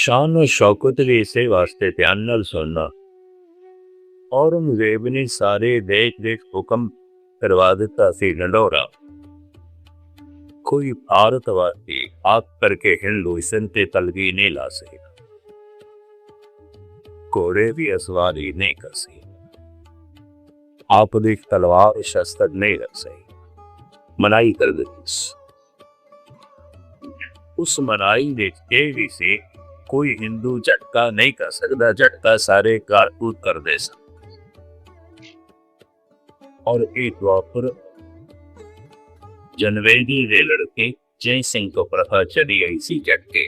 शान और शौकत भी इसे वास्ते ध्यान नाल सुनना। औरंगजेब ने सारे देश देश हुक्म करवा दिता सी ढंढोरा। कोई भारतवासी आग करके हिंदू इसन ते तलगी नहीं ला सकेगा। घोड़े भी असवारी नहीं कर सके। आप देख तलवार शस्त्र नहीं रख सके। मनाई कर दी। उस मनाई के भी से कोई हिंदू झटका नहीं कर सकता। झटका सारे कारतूत कर दे सा। और एक द्वापर जनवेदी के लड़के जय सिंह को प्रथा चली आई सी झटके।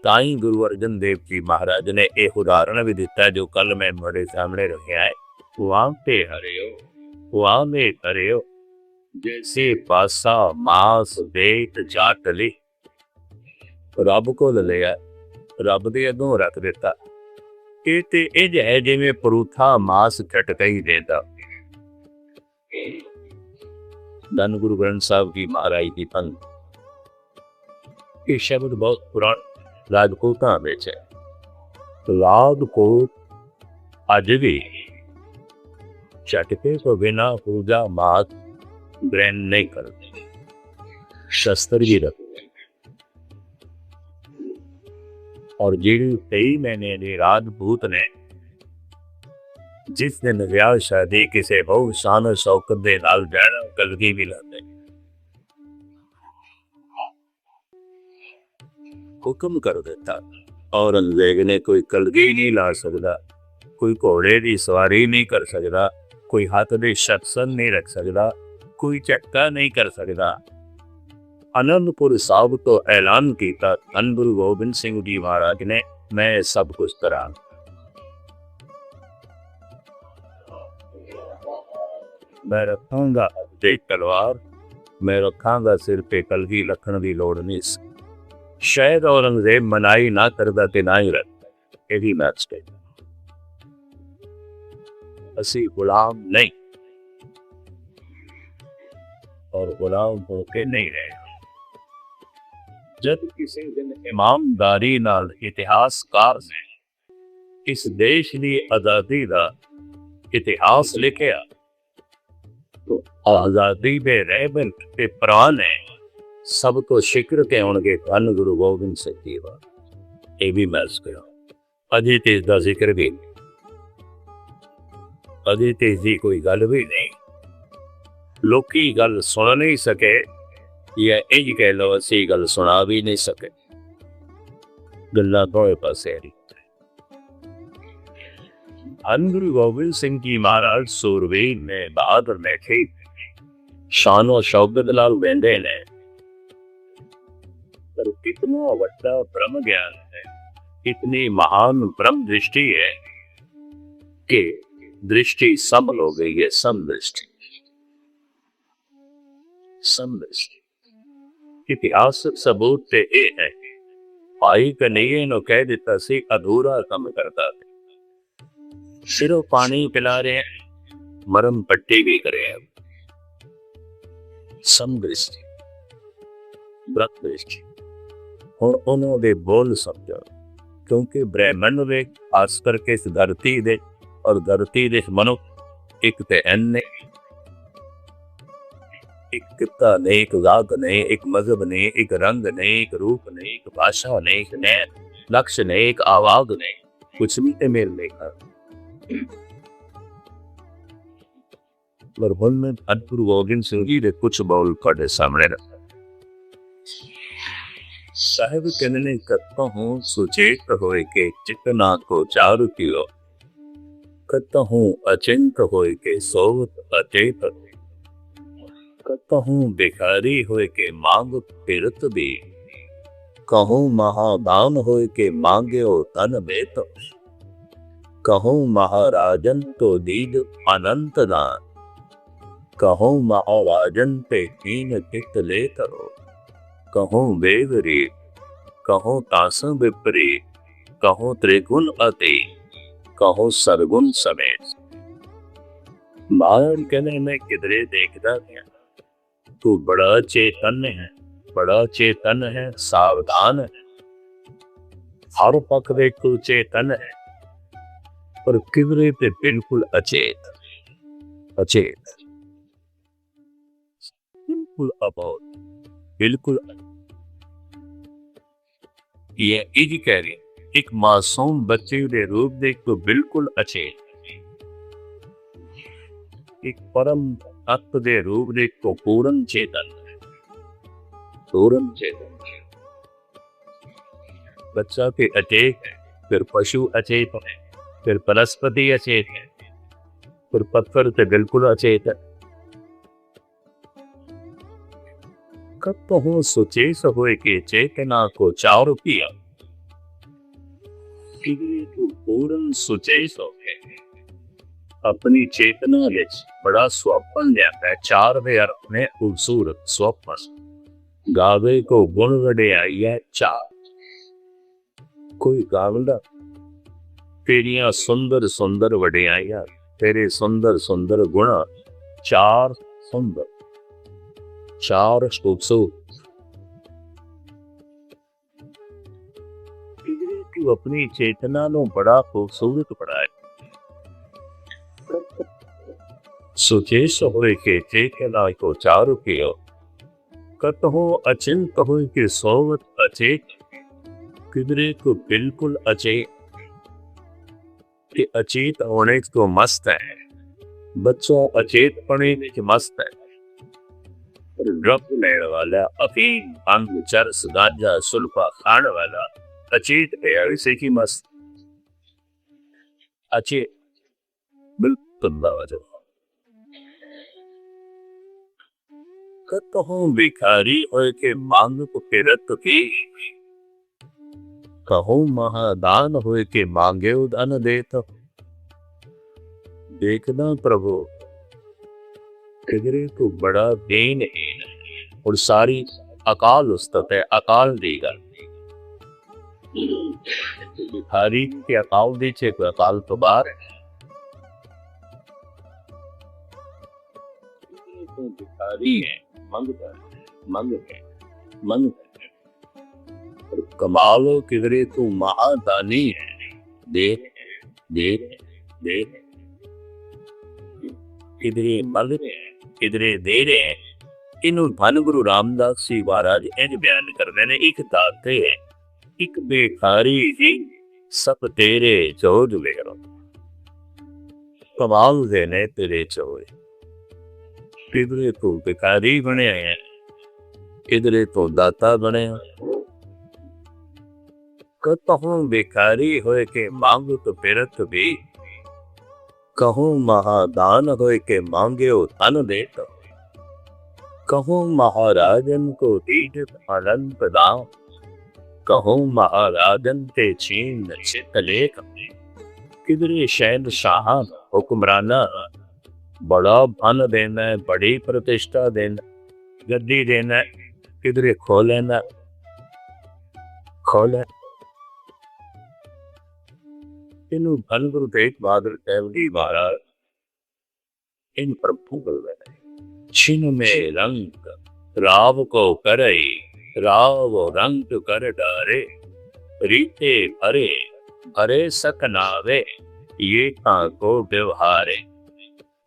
ताई गुरु अर्जन देव जी महाराज ने एक उदाहरण भी दिता जो कल मैं मेरे सामने रखा है। वहां पे हरियो वहां में हरियो जैसे पासा मास वेट जाट ले रब को लिया रब दे अगों रख दिता। ये ते इंज है जिवें परूथा मास झटका ही देता। धन गुरु ग्रंथ साहब की महाराज की पंक्ति। ये शब्द बहुत पुराना राजपूतां विच है। राजपूत अज भी झटके तो बिना पूजा मास ग्रहण नहीं करते। शस्त्र भी रखते। और जिन 23 महीने के राजपूत ने जिस दिन ब्याह शादी किसी बहुत शान शौकत दे नाल जाना कलगी भी लाते। हुक्म कर देता। औरंगजेब ने कोई कलगी नहीं ला सकता। कोई घोड़े की सवारी नहीं कर सकता। कोई हाथ में शस्त्र नहीं रख सकता। कोई झटका नहीं कर सकता। आनंदपुर साहब तो ऐलान किया धन गुरु गोबिंद सिंह जी महाराज ने मैं सब कुछ करा। मैं रखांगा देख तलवार। मैं रखांगा सिर पे कलगी लखन की लोड़ नहीं। शायद औरंगजेब मनाई ना करता ते ना ही रखता। यही मैच कहता। असी गुलाम नहीं और गुलाम होके नहीं रहे। जब किसी दिन ईमानदारी नाल इतिहासकार ने इस देश की आजादी का इतिहास लिखिया तो आजादी में रहमत के पुराने सब तो शिक्र के होंगे धन गुरु गोबिंद सिंह जी का। यह भी मैं कहा अजी तेज का जिक्र भी नहीं। अजी तेज की कोई गल भी नहीं। लोकी गल सुन नहीं सके या इंज कह लो असी गल सुना भी नहीं सके। गल्लां दोए पासे धन गुरु गोबिंद सिंह जी महाराज सूरवीर ने बहादुर ने ठीक शान और शौकत नाल वेंदे ने। पर कितना बड़ा ब्रह्म ज्ञान है। इतनी महान ब्रह्म दृष्टि है कि दृष्टि सबल हो गई है। समदृष्टि समदृष्टि इतिहासक सबूत ते ये है। भाई कन्हैया ने कह दिता सी अधूरा काम करता थे। सिर्फ पानी पिला रहे मरम पट्टी भी करे। समदृष्टि ब्रह्म दृष्टि हुण उन्होंने बोल समझो। क्योंकि ब्रह्मंड में खास करके इस धरती दे और धरती दे मनुख एक ते अन्य एक किता ने एक जात ने एक मजहब ने एक रंग ने एक रूप ने एक भाषा ने एक लक्ष्य ने एक आवाज ने कुछ भी मेल नहीं कर। पर में धन गुरु गोबिंद सिंह जी ने कुछ बोल पड़े सामने रखा। साहिब कहने करता हूँ सुचेत होए के चितना को चारु किलो। कहता हूँ अचिंत होए के सोवत अचेत। कहता हूँ भिखारी होए के मांग फिरत भी। कहूँ महादान होए के मांगे हो तन बेत। कहूँ महाराजन तो दीद अनंत दान। कहूँ महाराजन पे हीन चित ले करो। कहूँ बेवरी कहूँ तास विपरीत। कहूँ त्रिगुण अति कहूँ सरगुण समेत। महाराज कहने में किधरे देखता गया तू बड़ा चेतन है। बड़ा चेतन है, सावधान है, हर पक्ष दे तू चेतन है, पर किबरे ते बिल्कुल अचेत। अचेत, बिल्कुल अबोध, बिल्कुल। ये इज कह रही एक मासूम बच्चे दे रूप दे तो बिल्कुल अचेत, एक परम तत्व दे रूप दे तो पूर्ण चेतन। पूर्ण चेतन बच्चा के अचेत है, फिर पशु अचेत है, फिर वनस्पति अचेत है, फिर पत्थर से बिल्कुल अचेत है। कब तो हूँ सुचेत होए के चेतना को चार किया, तू पूर्ण सुचेत हो के अपनी चेतना विच बड़ा स्वप्न लिया चार दे अपने खूबसूरत स्वप्न। गावे को गुण वडियाई है चार, कोई गावला तेरिया सुंदर सुंदर वडियाइया, तेरे सुंदर सुंदर गुण चार सुंदर, चार खूबसूरत। तू अपनी चेतना नो बड़ा खूबसूरत बनाए। सुचेत होए के चेतना को चारु कियो, कतहो अचिंत होए के सोवत अचेत, किबरे को बिल्कुल अचेत। कि अचेत होने को मस्त है, बच्चों अचेत पने में मस्त है। रब लेने वाला अफीम अंग चरस गांजा सुल्फा खाने वाला अचेत है, ऐसे की मस्त अचेत बिल्कुल बावजूद। कहो भिखारी होए के मांग को फिरत की, कहो महादान होए के मांगे उदान देता। देखना प्रभु किधरे को बड़ा देन है और सारी अकाल उस्तत है, अकाल देगा। भिखारी के अकाल दीचे को अकाल तो बाहर है। तो भिखारी है, मंगता है, मंग है, मंग है। और कमालो किधरे तू महादानी है, दे दे दे, किधरे मंग रहे हैं, किधरे दे रहे हैं। इन्हों धन गुरु रामदास जी महाराज इंज बयान करते ने, एक दाते है, एक भिखारी जी, सब तेरे जोज वेरो। कमाल देने तेरे चोए, किधरे तो भिखारी बने हैं, किधरे तो दाता बने। कहूं भिखारी होए के मांगो तो फिरत भी, कहूं महादान होए के मांगे हो धन देता। कहूं महाराजन को दीद अनंत दाम, कहूं महाराजन ते छीन चित लेख। किधरे शहनशाह हुक्मराना बड़ा धन देना है, बड़ी प्रतिष्ठा देना, गद्दी देना है, किधरे खो लेना, खोले। इन्हों धन गुरु तेग बहादुर साहब जी महाराज इन पर फूकल गए। छिन में रंग राव को करे, राव रंग कर डारे, रीते भरे भरे सकनावे, ये को व्यवहार है।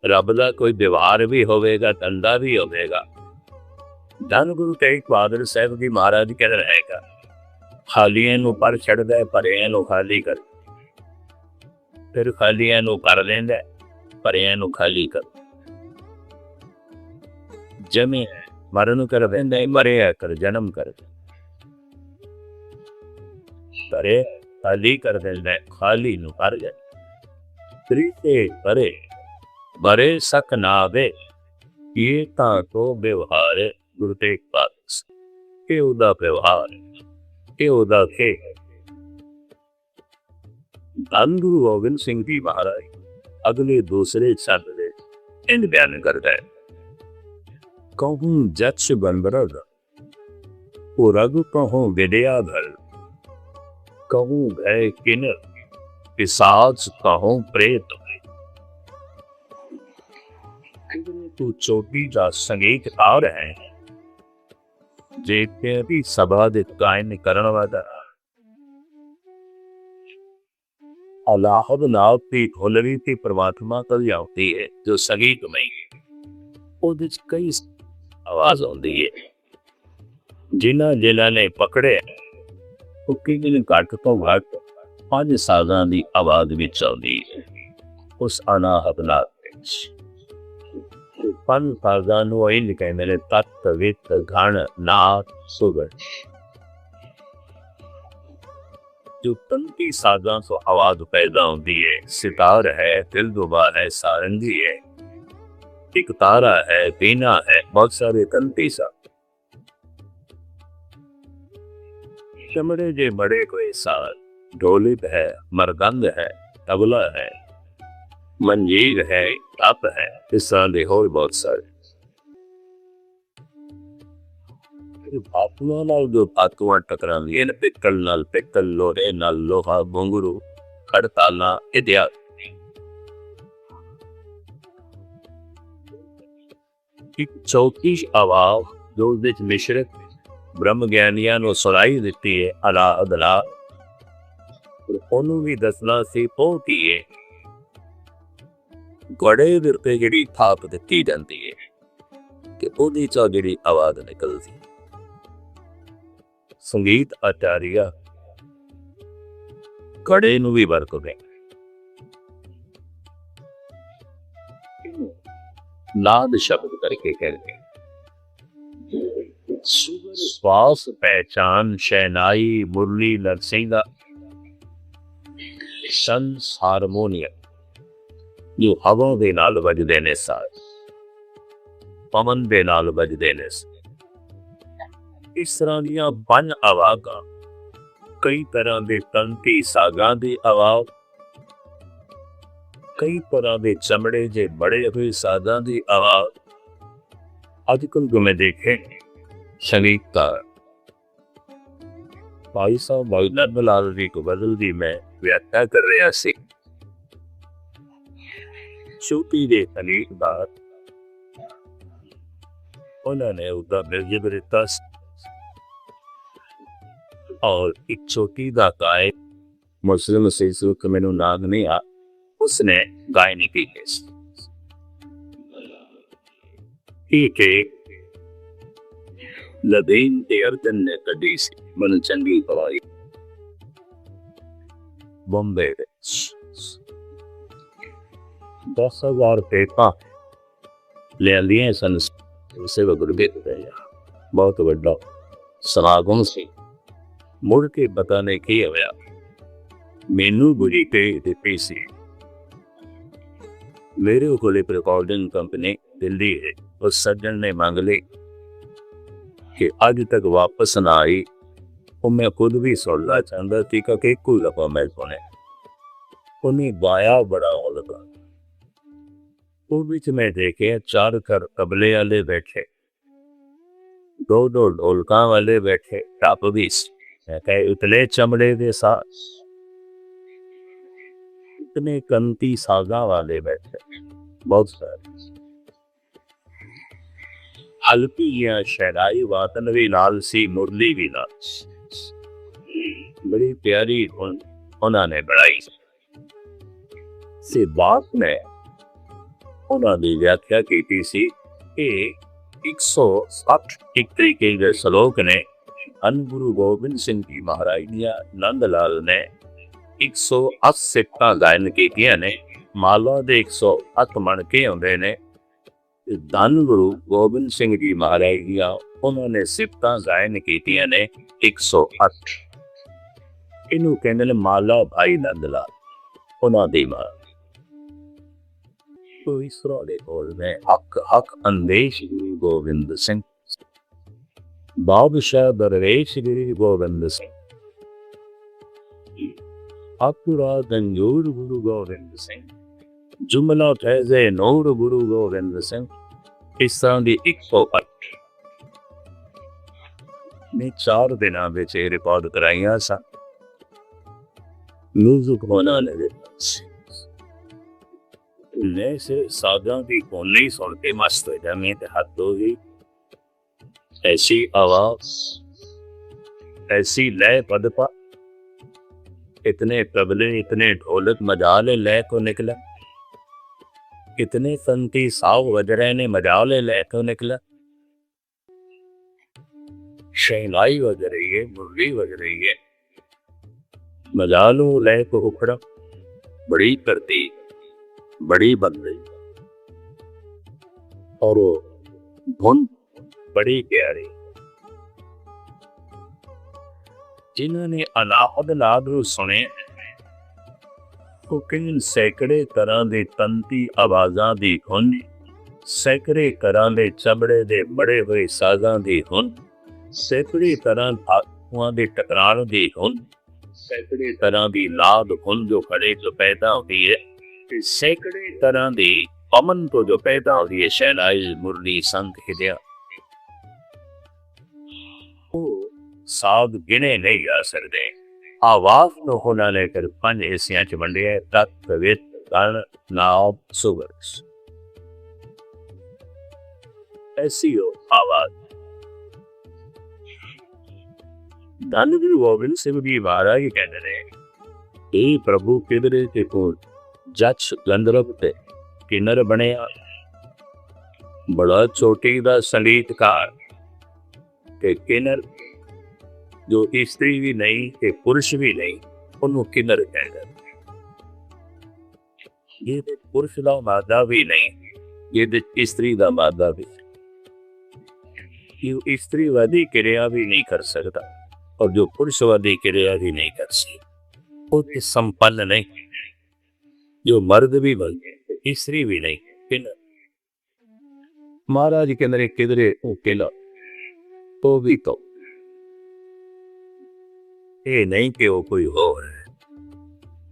रब दा कोई व्यवहार भी होवेगा, धंधा भी होवेगा। धन गुरु तेग बहादुर साहब जी महाराज कहते रहेगा, खालियां नूं पर छड़दा है, भरियां नूं खाली कर, फिर खालियां नूं कर देंदा, भरियां नूं खाली कर। जमे मरण कर देंदा, मरे कर जन्म कर, करे खाली कर देंदा, खाली नूं कर जाए। रीते भरे भरे सक नावे, ये तां तो व्यवहार है गुरु तेग बहादुर। ये उदा व्यवहार है, ये उदा थे। धन गुरु गोबिंद सिंह जी महाराज अगले दूसरे छंद दे इन बयान करता है, कहूं जच बनबरद को रघु कहूं विद्याधर, कहूं भय किन पिशाच कहूं प्रेत। तू चोटी का संगीतकार है, जे भी सभा दे गायन करण वाला, अलाहनाथ की धुलवी थी परमात्मा कल आती है जो संगीत में ਉਹਦੇ ਚ ਕਈ ਆਵਾਜ਼ ਆਉਂਦੀ ਹੈ ਜਿਨ੍ਹਾਂ ਨੇ ਪਕੜੇ ਉਹ ਕਿੰਨੇ ਘੱਟ ਤੋਂ ਘੱਟ 5 ਸਾਜ਼ਾਂ ਦੀ ਆਵਾਜ਼ ਵਿੱਚ ਆਉਂਦੀ ਹੈ ਉਸ ਅਲਾਹਨਾਥ ਵਿੱਚ 5 ਸਾਜ਼ਾਂ ਨੂੰ ਇਹ ਕਹਿੰਦੇ ਨੇ ਤਤ ਵਿਤ ਗਣ ਨਾਦ ਸੁਗੜ जो 35 साजां से आवाज पैदा होती है सितार है दिलरुबा है सारंगी है एक तारा है बीना है बहुत सारे 35 सा चमड़े जे बड़े कोई साल ढोलिक है मरगंद है तबला है मंजीर है तप है इस साल और बहुत सारे ਬਾਪੂਆਂ ਨਾਲ ਜੋ ਤਾਤੂਆਂ ਟਕਰਾਉਂਦੀਆਂ ਨੇ ਪਿੱਤਲ ਲੋਹੇ ਨਾਲ ਲੋਹਾ ਘੁੰਗਰੂ ਖੜਤਾਲਾਂ ਇਤਿਆਦਿ ਇੱਕ ਚੌਥੀ ਆਵਾਜ਼ ਜੋ ਉਹਦੇ ਚ ਮਿਸ਼ਰਤ ਬ੍ਰਹਮ ਗਿਆਨੀਆਂ ਨੂੰ ਸੁਣਾਈ ਦਿੱਤੀ ਹੈ ਅਲਾ ਅਦਲਾ ਉਹਨੂੰ ਵੀ ਦੱਸਣਾ ਸੀ ਉਹ ਕੀ ਹੈ ਘੋੜੇ ਦੇ ਉੱਤੇ ਜਿਹੜੀ ਥਾਪ ਦਿੱਤੀ ਜਾਂਦੀ ਹੈ ਕਿ ਉਹਦੀ ਚੋਂ ਜਿਹੜੀ ਆਵਾਜ਼ ਨਿਕਲਦੀ संगीत आचार्य कड़े नू भी वरतदे नाद शब्द करके कहते श्वास पहचान शहनाई मुरली नरसिंह दा संस हारमोनियम जो हवा दे नाल वजदे ने साज पवन दे नाल वजदे ने इस तरह दियां 5 आवाज़ां कई तरह के तंती सागां दी आवाज़ कई तरह के चमड़े जे बड़े हुए सागां दी आवाज़ आजकल जो मैं देखे संगीतकार भाई साहब मोहम्मद बिलाल जी को बदल दी मैं व्याख्या कर रहा सी छोटी दे संगीतकार उन्होंने उसका म्यूजिक दिता और एक छोटी दा गायक मुस्लिम सीसुक मैनू नाग नहीं आ उसने गायनी की ठीक है लदीन ते अर्जन ने कड़ी सी मन चंगी गवाई बॉम्बे 10,000 पेपा ले लिए सन उसे गुरबेत बहुत बड़ा समागम सी मुड़ के पता नहीं की होया मैनू बुरी पे पैसे मेरे को रिकॉर्डिंग कंपनी दिल्ली है उस सज्जन ने मांग ली कि अज तक वापस ना आई वो मैं खुद भी सुनना चाहता थी कि कोई दफा मैं सुने उन्हें गाया बड़ा लगा वो बीच में देखे 4 घर तबले वाले बैठे 2 ढोलका वाले बैठे टप भी उतले चमड़े के साथ इतने कंती सागा वाले बैठे बहुत सारे हल्की या शहनाई वातन भी लाल सी मुरली भी लाल बड़ी प्यारी उन्होंने बनाई से बात में उन्होंने व्याख्या की सी कि 160 एक तरीके के श्लोक ने अन गुरु गोबिंद सिंह जी महाराज नंदलाल ने 108 सिफतां गायन कीतियां ने माला दे 108 मणके आउंदे ने धन गुरु गोबिंद सिंह जी महाराज दियां उन्होंने सिफतां गायन कीतियां ने 108 इनू कहंदे ने माला भाई नंदलाल उन्हां दी मां तो इस दे कोल में हक अंदेश गुरु गोबिंद सिंह बादशाह दरवेश गुरु गोबिंद सिंह अकुरा दंजूर गुरु गोबिंद सिंह जुमला फैज़े नूर गुरु गोबिंद सिंह इस तरह की 108 ने 4 दिनों में रिकॉर्ड कराइया सा म्यूजिक होना ने से सादा की कोने सुन के मस्त हो जा मैं हद हो गई ऐसी आवाज ऐसी लय पद पा इतने तबले इतने ढोलक मजाले लय को निकला, इतने संती साव बज रहे ने मजाले लय को निकला। शहनाई बज रही है, मुरली बज रही है, मजालो लय को उखड़ा, बड़ी करती बड़ी बन रही और वो धुन बड़ी प्यारी। जिन्होंने अलाहद नाद सुने किन सैकड़े तरह के तंती आवाज़ां दी धुन, सैकड़े तरह के चबड़े दे बड़े हुए साजां दी धुन, सैकड़े तरह धातुआं दे टकराण दी धुन, सैकड़े तरह की लाद धुन जो खड़े जो पैदा होती है, सैकड़े तरह की पवन तो जो पैदा होती है, शहनाई मुरली संग हिदया साध गिने नहीं जा सकते। आवाज नो होना लेकर पंज हिस्सियां च वंडे है, तत्त वित गण नाम सुगस। ऐसी हो आवाज। धन गुरु गोबिंद सिंह जी महाराज ये कहते रहे, ए प्रभु किधरे ते को जच गंधर्व ते किन्नर बनिया, बड़ा चोटी दा संगीतकार ते किन्नर जो स्त्री भी नहीं ते पुरुष भी नहीं, उन्होंने किन्नर कहते। ये पुरुष का मादा भी नहीं, ये स्त्री का मादा भी, ये स्त्रीवादी क्रिया भी नहीं कर सकता और जो पुरुषवादी क्रिया भी नहीं कर सकती, वो संपन्न नहीं। जो मर्द भी बने स्त्री भी नहीं, किन्नर। महाराज के अंदर किधरे किला तो भी तो ये नहीं कि वो कोई और है,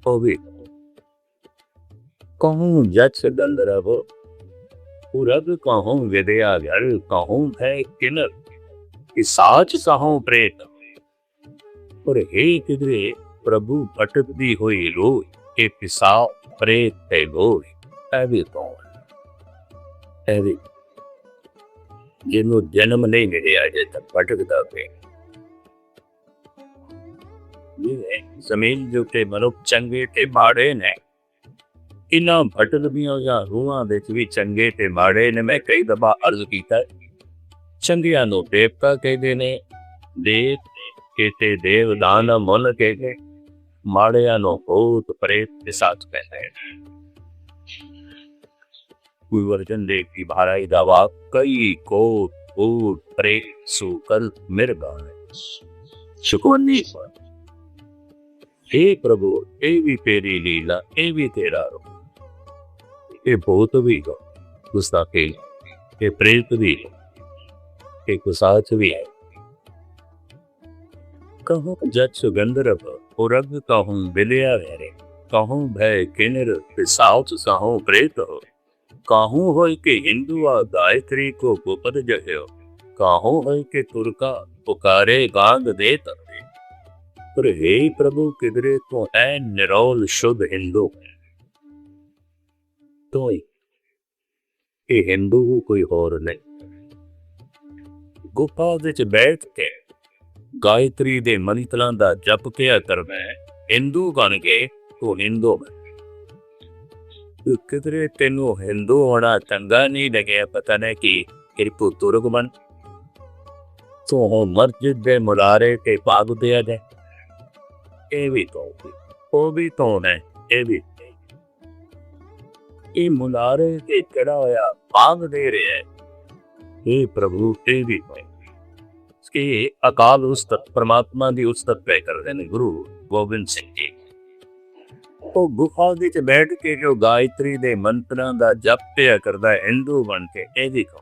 वो भी कहूँ जच गंधर्व पुरब, कहूँ विद्या घर, कहूँ है किन्नर, कि साच कहूँ प्रेत। और हे किधरे प्रभु भटकती हुई रोई, ये पिसाओ प्रेत है गोई। ऐवी कौन ऐवी जिन्हों जन्म नहीं मिले अजे तक भटकता पे। जमीन जो के मनुख चंगे ते माड़े ने, इन्हां भटकदियां या रूहां विच भी चंगे ते माड़े ने। मैं कई दफा अर्ज कीता, चंगियां नूं देवता कहदे ने, देव केते देवदान मुन कहदे, माड़ियां नूं भूत प्रेत पिशाच कहदे। कोई वर्जन देव की भाराई दावा कई कोट भूत प्रेत सुकल मिर्गा शुकवनी पर। हे प्रभु ये भी तेरी लीला, ये भी तेरा रूप, ये भूत भी हो गुस्ताखी, ये प्रेत भी हो, ये कुसाच भी है। कहूँ जच गंधर्व पुरग, कहूँ बिलिया वेरे, कहूँ भय किन्नर पिशाच, कहूँ प्रेत हो, कहूँ हो के हिंदू आ गायत्री को गोपद जहो, कहूँ हो के तुर्का पुकारे गांग देत। पर हे प्रभु किधरे तो है निरोल शुद्ध हिंदू, तो ये हिंदू कोई और नहीं। गुफा विच बैठ के गायत्री दे मंत्रां दा जप किया करना है, हिंदू बन गए तो हिंदू बन। किधरे तेनू हिंदू होना चंगा नहीं लगे, पता नहीं कि किरपू तुर्क बन तो हो मस्जिद दे मुलारे के पाग दिया जाए। ये भी तो वो भी तो है, ये भी ये मुलारे के चढ़ा होया पाग दे रहे हैं। हे प्रभु ये भी तो इसके अकाल उस्तत परमात्मा की उस्तत पे कर रहे गुरु गोबिंद सिंह जी। तो गुफा विच बैठ के जो गायत्री दे मंत्रां दा जप पिया करदा हिंदू बन के, ये भी तो।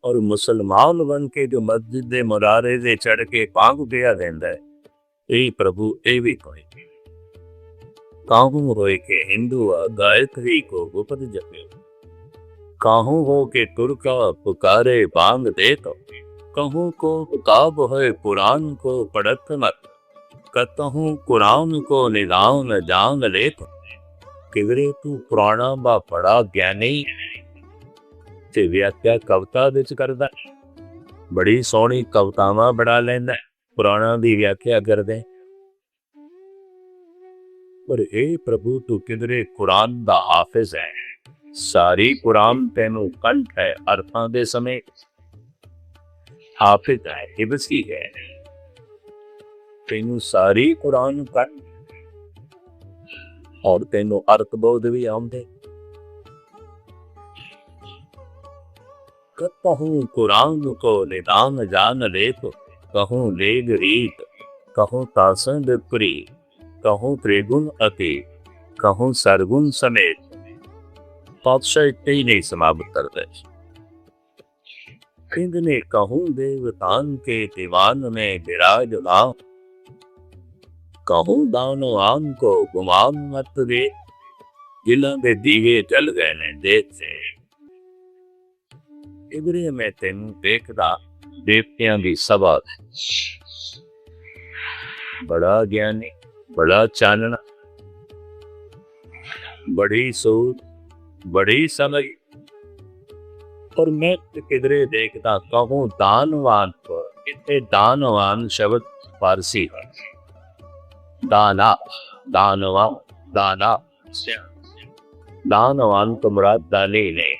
और मुसलमान बन के जो मस्जिद दे मुरारे दे चढ़ के पांग दिया देंदा है, ए प्रभु ए भी कोई काहू होए के हिंदू गायत्री को गुपत जपे, काहू हो के तुर्का पुकारे बांग दे, तो कहूँ को काब है पुराण को पढ़त मत, कतहूँ कुरान को निदान जान ले। तो किवरे तू पुराणा बा बड़ा ज्ञानी ते व्याख्या कविता विच करदा, बड़ी सोहनी कवितावां बड़ा लैंदा, पुराणा दी व्याख्या करदे, पर ए प्रभु तू किधरे कुरान दा हाफिज है। सारी कुरान तेनू कंठ है अर्थां दे समय, हाफिज है, हिब्सी है, तेनू सारी कुरान कंठ और तेनू अर्थ बोध भी आउंदे। कहूँ कुरान को निदान जान ले तो, कहूँ लेग रीत, कहूँ तासन विपरी, कहूँ त्रिगुण अति, कहूँ सरगुण समेत। पातशाह इतने ही नहीं समाप्त करते। हिंद ने कहूँ देवतान के दीवान में विराजमान, कहूँ दानवान को गुमान मत दे, जिला दे दीवे जल गए ने देख से। इधरे मैं तेन देखदा देवतियां दी सभा, बड़ा ज्ञानी, बड़ा चानना, बड़ी सोच, बड़ी समझ। और मैं किधरे देखता कहूँ दानवान को, इतने दानवान शब्द फारसी है। दाना, दानवा, दाना, दानवान को मुराद दानी ने।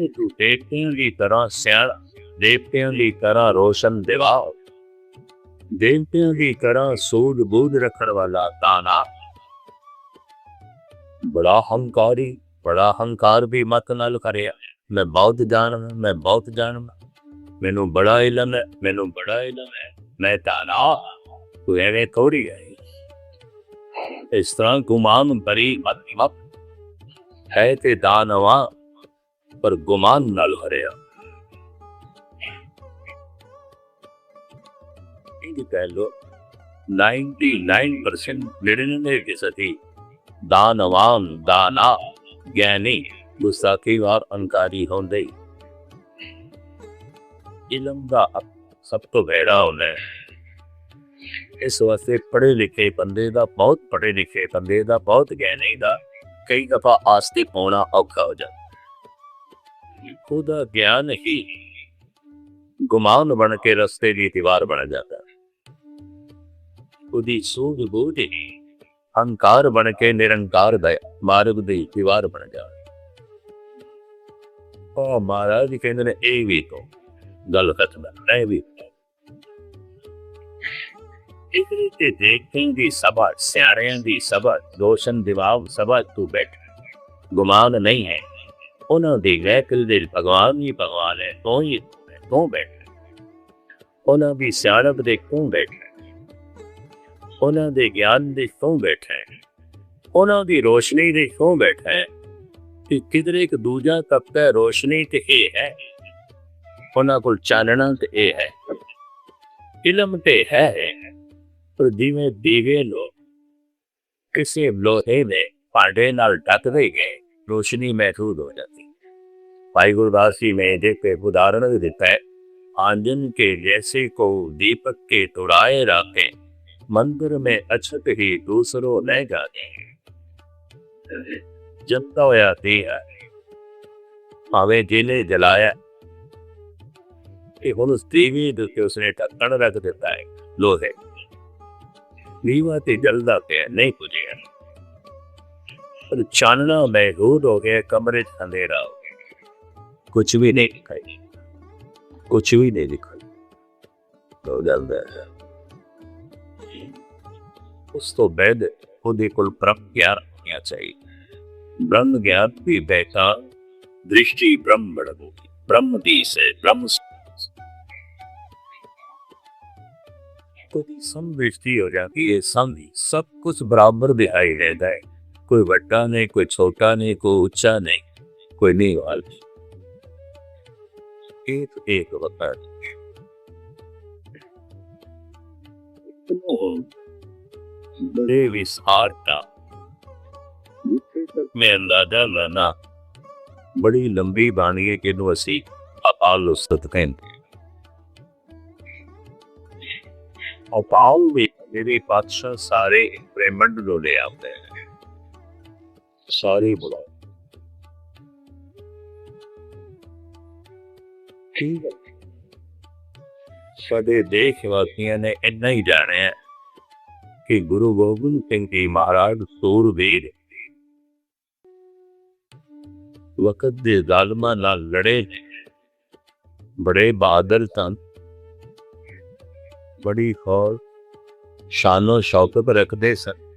तू देवतियों की तरह सियाणा, देवतियों की तरह रोशन दिमाग, देवतियों की तरह सूझ बूझ रखने वाला दाना। बड़ा हंकारी, बड़ा हंकार भी मत नाल करे। मैं बहुत जानना, मैं बहुत जानना, मैनू बड़ा इलम है, मैनू बड़ा इलम है, मैं दाना। तू एवें थोड़ी है। इस तरह गुमान भरी मत है ते दानवा, पर गुमान नाल हरिया। कह लो 99% 99% दानवान, दाना, ज्ञानी गुस्ताखी और अहंकारी होंदे। इलम दा सब तो भेड़ा होना है। इस वास्ते पढ़े लिखे बंदे दा, बहुत पढ़े लिखे बंदे दा, बहुत ज्ञानी दा कई दफा आस्तिक होना औखा हो जाता। खुदा ज्ञान ही गुमान बन के रस्ते की दीवार बन जाता। खुदी सूझ बूझ अहंकार बन के निरंकार मार्ग की दीवार बन जाता। महाराज कहते ने ये भी तो गल खत्म है। भी देखें की सभा, सियाणियां की सभा, रोशन दिमाग सभा तू बैठ, गुमान नहीं है। उन्होंने वैकल दिल भगवान ही भगवान है, तो ही तू बैठ। उन्होंने सियाणप दे तू बैठ, उन्होंने ज्ञान दे तू बैठा है, उन्होंने रोशनी दे तू बैठा है। किधरे एक दूजा तबका रोशनी ते ये है, उन्होंने को चानना ते ये है, इलम ते है। पर जिवें दीवे लो किसी लोहे में भांडे नाल ढक दे गए, रोशनी महसूस हो जाती। भाई गुरदास जी ने एक उदाहरण दिता है, आंजन के जैसे को दीपक के तुराए रखे, मंदिर में अछत ही दूसरों ले जाते। जलता होया दिया भावे जिले जलाया, हुण उस दीवे दे उत्ते उसने ढक्कन रख दिता है लोहे, दीवा ते जलदा पिया नहीं बुझिया। पर चानना महसूस हो गया, कमरे च अंधेरा हो गया, कुछ भी नहीं दिखाई, कुछ भी नहीं दिखाई। तो जलदा उस तो बैद खुद को ब्रह्म ज्ञान रखना चाहिए। ब्रह्म ज्ञान भी बेहतर दृष्टि ब्रह्म बढ़ोगी, ब्रह्म दी से ब्रह्म समदृष्टि हो जाती है। समझी सब कुछ बराबर दिखाई देता है, कोई बड़ा नहीं, कोई छोटा नहीं, कोई ऊंचा नहीं, कोई नहीं वाला, एक वक्त बड़े विस्तार का मैं अंदाजा लाना बड़ी लंबी बानी है कि असी अपाल उस्तत कहते। अपाल भी मेरे पातशाह सारे ब्रह्मंड लो ले आते हैं, सारी बुलाओ। ਕੀ ਸਾਡੇ ਦੇਸ਼ ਵਾਸੀਆਂ ਨੇ ਇੰਨਾ ਹੀ ਜਾਣਿਆ ਕਿ ਗੁਰੂ ਗੋਬਿੰਦ ਸਿੰਘ ਜੀ ਮਹਾਰਾਜ ਸੂਰਬੀਰ ਵਕਤ ਦੇ ਜ਼ਾਲਮਾਂ ਨਾਲ ਲੜੇ ਨੇ। ਬੜੇ ਬਹਾਦਰ ਸਨ, ਬੜੀ ਖੌਰ ਸ਼ਾਨੋ ਸ਼ੌਕਤ ਰੱਖਦੇ ਸਨ।